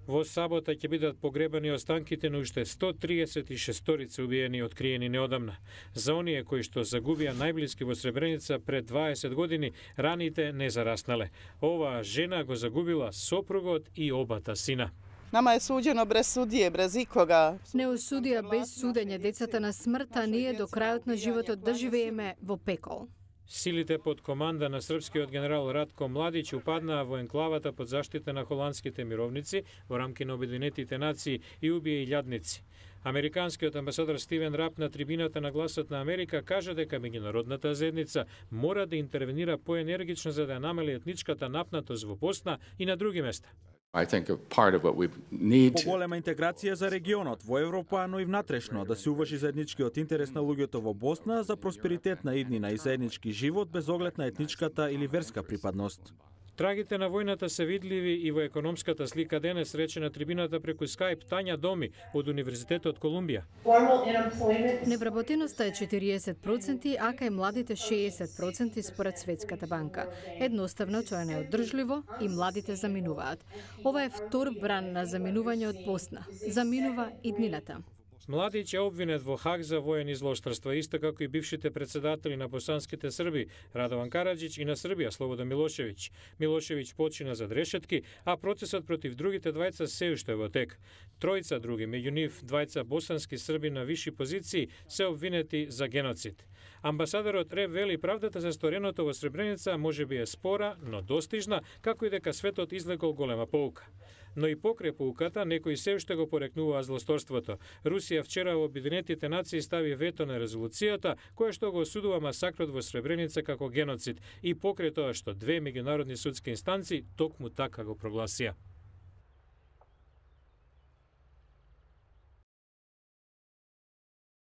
Во сабота ќе бидат погребани останките на уште 136 убиени откриени неодамна. За оние кои што загубија најблиски во Сребреница пред 20 години, раните не зараснале. Оваа жена го загубила сопругот и обата сина. Nama je suđeno bez sudije, bez ikoga. Не осудија без судење децата на смртта, ние до крајот на животот да живееме во пекол. Силите под команда на српскиот генерал Ратко Младич упаднаа во енклавата под заштита на холандските мировници во рамки на Обединетите нации и убија илјадници. Американскиот амбасадор Стивен Рап на трибината на Гласот на Америка кажа дека меѓународната заедница мора да интервенира поенергично за да ја намали етничката напнатост во Босна и на други места. Поголема интеграција за регионот во Европа, но и внатрешно, да се уважи заедничкиот интерес на луѓето во Босна за просперитет на иднина и заеднички живот без оглед на етничката или верска припадност. Трагите на војната се видливи и во економската слика денес, рече на трибината преку Скајп Тања Доми од Универзитетот Колумбија. Невработеноста е 40%, а кај младите 60% според Светската банка. Едноставно тоа е неодржливо и младите заминуваат. Ова е втор бран на заминување од Босна. Заминува иднината. Младич е обвинет во Хаг за воени злоштрства, исто како и бившите председатели на босанските срби Радован Караджич и на Србија Слободан Милошевиќ. Милошевиќ почина зад решетки, а процесот против другите двајца се уште во тек. Тројца други, меѓу нив двајца босански срби на виши позиции, се обвинети за геноцид. Амбасадорот Реп вели правдата за стореното во Сребреница можеби е спора, но достижна, како и дека светот излекол голема поука. Но и покрај поуката, некои се уште го порекнуваа злосторството. Русија вчера во Обединетите нации стави вето на резолуцијата, која што го осудува масакрот во Сребреница како геноцид и покрај тоа што две меѓународни судски инстанции токму така го прогласија.